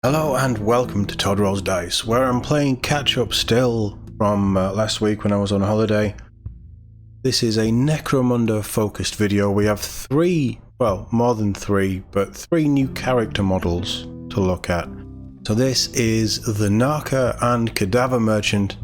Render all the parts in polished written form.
Hello and welcome to TOD Rolls Dice, where I'm playing catch up still from last week when I was on holiday. This is a Necromunda focused video. We have more than three new character models to look at. So this is the Narker and Cadaver merchant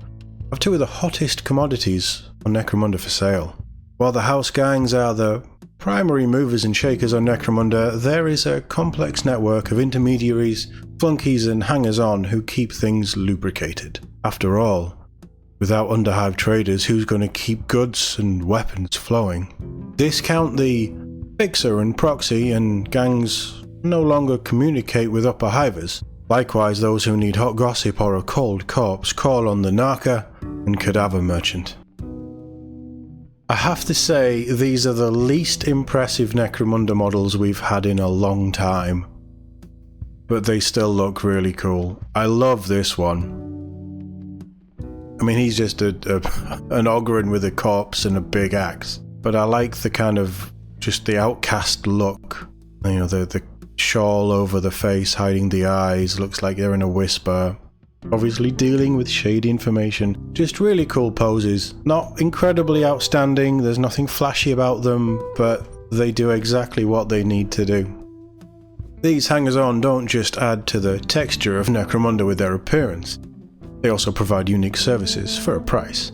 of two of the hottest commodities on Necromunda for sale. While the house gangs are the primary movers and shakers on Necromunda, there is a complex network of intermediaries, flunkies and hangers-on who keep things lubricated. After all, without underhive traders, who's going to keep goods and weapons flowing? Discount the fixer and proxy, and gangs no longer communicate with upper hivers. Likewise, those who need hot gossip or a cold corpse call on the Narker and Cadaver merchant. I have to say, these are the least impressive Necromunda models we've had in a long time. But they still look really cool. I love this one. I mean, he's just an Ogryn with a corpse and a big axe. But I like the kind of, just the outcast look. You know, the shawl over the face, hiding the eyes, looks like they're in a whisper. Obviously dealing with shady information. Just really cool poses. Not incredibly outstanding, there's nothing flashy about them, but they do exactly what they need to do. These hangers-on don't just add to the texture of Necromunda with their appearance, they also provide unique services for a price.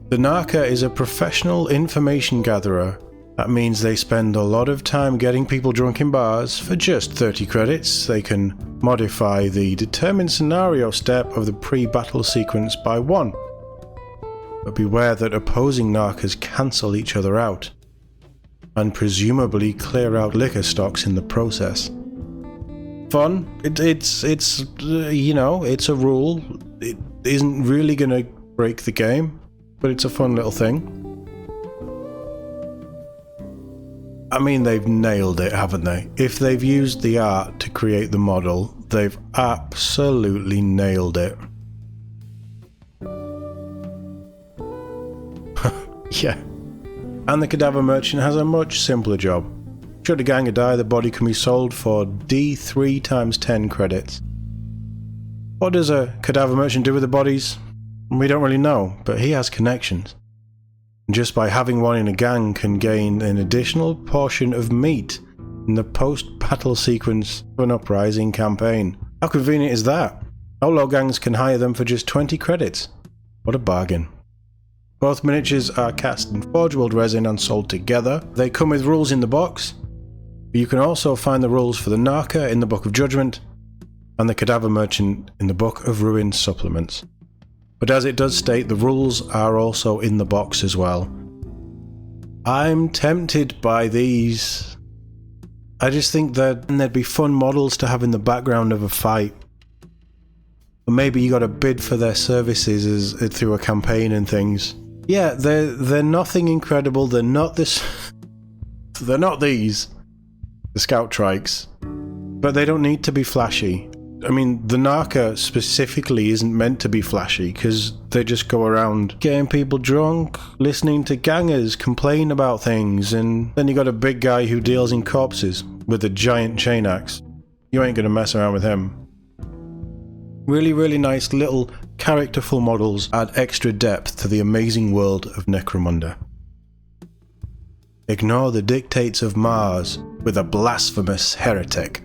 The Narker is a professional information gatherer. That means they spend a lot of time getting people drunk in bars. For just 30 credits, they can modify the determined scenario step of the pre-battle sequence by 1. But beware that opposing Narkers cancel each other out, and presumably clear out liquor stocks in the process. Fun. It's a rule. It isn't really going to break the game, but it's a fun little thing. I mean, they've nailed it, haven't they? If they've used the art to create the model, they've absolutely nailed it. Yeah. And the Cadaver merchant has a much simpler job. Should a ganger die, the body can be sold for D3 times 10 credits. What does a Cadaver merchant do with the bodies? We don't really know, but he has connections. And just by having one in a gang can gain an additional portion of meat in the post-battle sequence of an uprising campaign. How convenient is that? Outlaw gangs can hire them for just 20 credits. What a bargain. Both miniatures are cast in Forge World resin and sold together. They come with rules in the box, but you can also find the rules for the Narker in the Book of Judgment and the Cadaver merchant in the Book of Ruin supplements. But as it does state, the rules are also in the box as well. I'm tempted by these. I just think that they'd be fun models to have in the background of a fight. Or maybe you got to bid for their services through a campaign and things. Yeah, they're nothing incredible. They're not this. They're not these. The Scout Trikes. But they don't need to be flashy. I mean, the Narker specifically isn't meant to be flashy because they just go around getting people drunk, listening to gangers complain about things, and then you got a big guy who deals in corpses with a giant chain axe. You ain't gonna mess around with him. Really, really nice little characterful models add extra depth to the amazing world of Necromunda. Ignore the dictates of Mars with a blasphemous Heretek.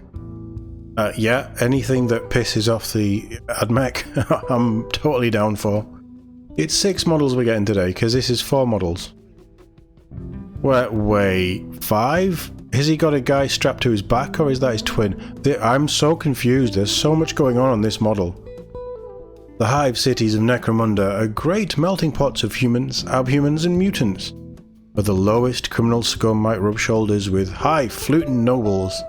Yeah, anything that pisses off the AdMech, I'm totally down for. It's 6 models we're getting today, because this is 4 models. Wait, 5? Has he got a guy strapped to his back, or is that his twin? I'm so confused, there's so much going on this model. The hive cities of Necromunda are great melting pots of humans, abhumans and mutants, where the lowest criminal scum might rub shoulders with high-fluting nobles,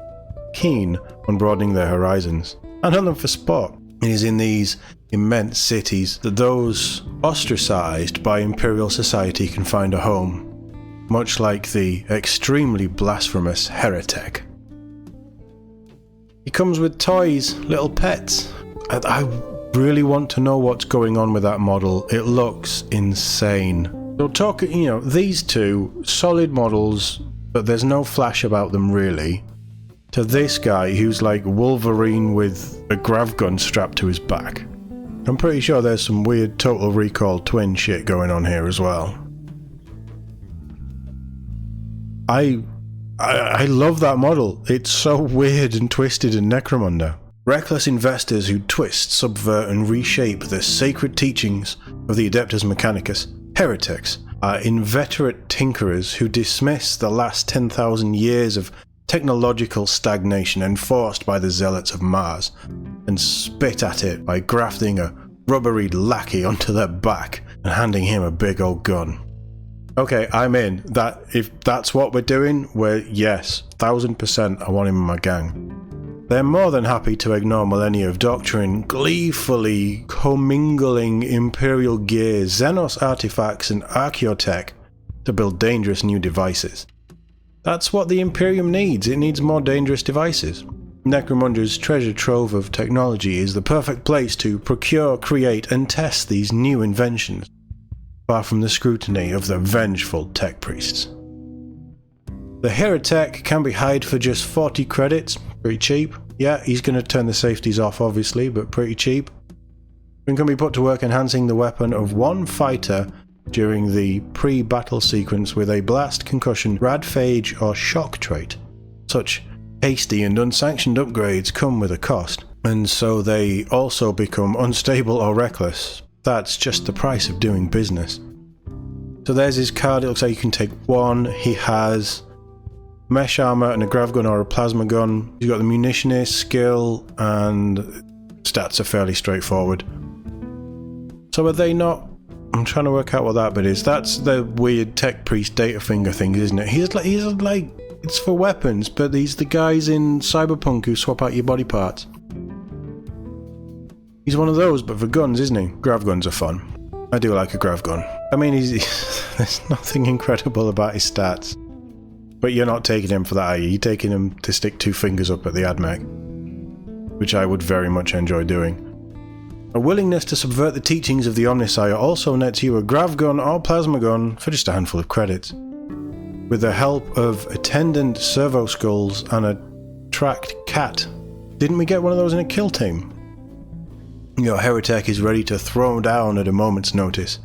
keen on broadening their horizons, and on them for sport. It is in these immense cities that those ostracized by imperial society can find a home, much like the extremely blasphemous Heretek. He comes with toys, little pets. I really want to know what's going on with that model. It looks insane. So these two, solid models, but there's no flash about them really. to this guy who's like Wolverine with a Grav gun strapped to his back. I'm pretty sure there's some weird Total Recall twin shit going on here as well. I love that model. It's so weird and twisted in Necromunda. Reckless investors who twist, subvert and reshape the sacred teachings of the Adeptus Mechanicus, heretics, are inveterate tinkerers who dismiss the last 10,000 years of technological stagnation enforced by the zealots of Mars, and spit at it by grafting a rubberied lackey onto their back and handing him a big old gun. Okay, I'm in. If that's what we're doing, yes, 1000% I want him in my gang. They're more than happy to ignore millennia of doctrine, gleefully commingling Imperial gear, Xenos artifacts and archaeotech to build dangerous new devices. That's what the Imperium needs. It needs more dangerous devices. Necromunda's treasure trove of technology is the perfect place to procure, create and test these new inventions, far from the scrutiny of the vengeful tech priests. The Heretek can be hired for just 40 credits, pretty cheap. Yeah, he's going to turn the safeties off obviously, but pretty cheap. And can be put to work enhancing the weapon of one fighter during the pre-battle sequence with a blast, concussion, radphage or shock trait. Such hasty and unsanctioned upgrades come with a cost, and so they also become unstable or reckless. That's just the price of doing business. So there's his card. It looks like you can take one. He has mesh armor and a grav gun or a plasma gun. He's got the munitionist skill, and stats are fairly straightforward. So are they not? I'm trying to work out what that bit is. That's the weird tech priest data finger thing, isn't it? He's like it's for weapons, but he's the guys in Cyberpunk who swap out your body parts. He's one of those, but for guns, isn't he? Grav guns are fun. I do like a grav gun. I mean, there's nothing incredible about his stats. But you're not taking him for that, are you? You're taking him to stick two fingers up at the AdMech, which I would very much enjoy doing. A willingness to subvert the teachings of the Omnissiah also nets you a grav gun or plasma gun for just a handful of credits. With the help of attendant servo skulls and a tracked cat. Didn't we get one of those in a kill team? Your Heretek is ready to throw down at a moment's notice.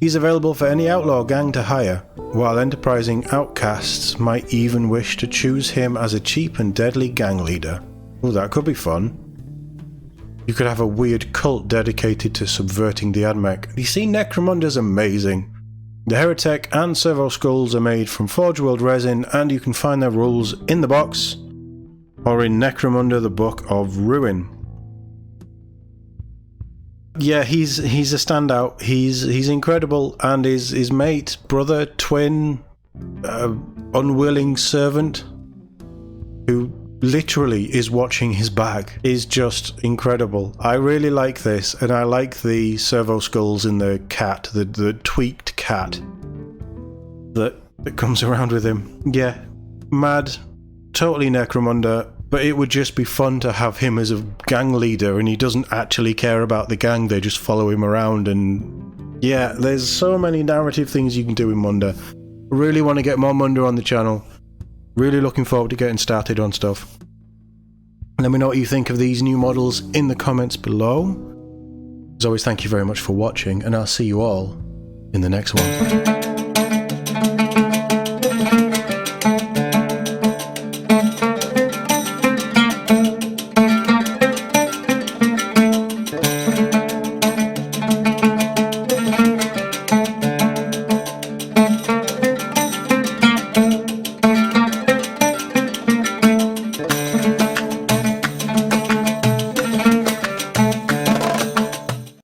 He's available for any outlaw gang to hire, while enterprising outcasts might even wish to choose him as a cheap and deadly gang leader. Oh, that could be fun. You could have a weird cult dedicated to subverting the AdMech. You see, Necromunda's amazing. The Heretek and servo skulls are made from Forge World resin, and you can find their rules in the box or in Necromunda, the Book of Ruin. Yeah, he's a standout. He's incredible, and his mate, brother, twin, unwilling servant, who literally is watching his back, is just incredible. I really like this, and I like the servo skulls in the cat, the tweaked cat that comes around with him. Yeah, mad, totally Necromunda. But it would just be fun to have him as a gang leader, and he doesn't actually care about the gang, they just follow him around. And yeah, there's so many narrative things you can do in Munda. Really want to get more Munda on the channel. Really looking forward to getting started on stuff. Let me know what you think of these new models in the comments below. As always, thank you very much for watching, and I'll see you all in the next one.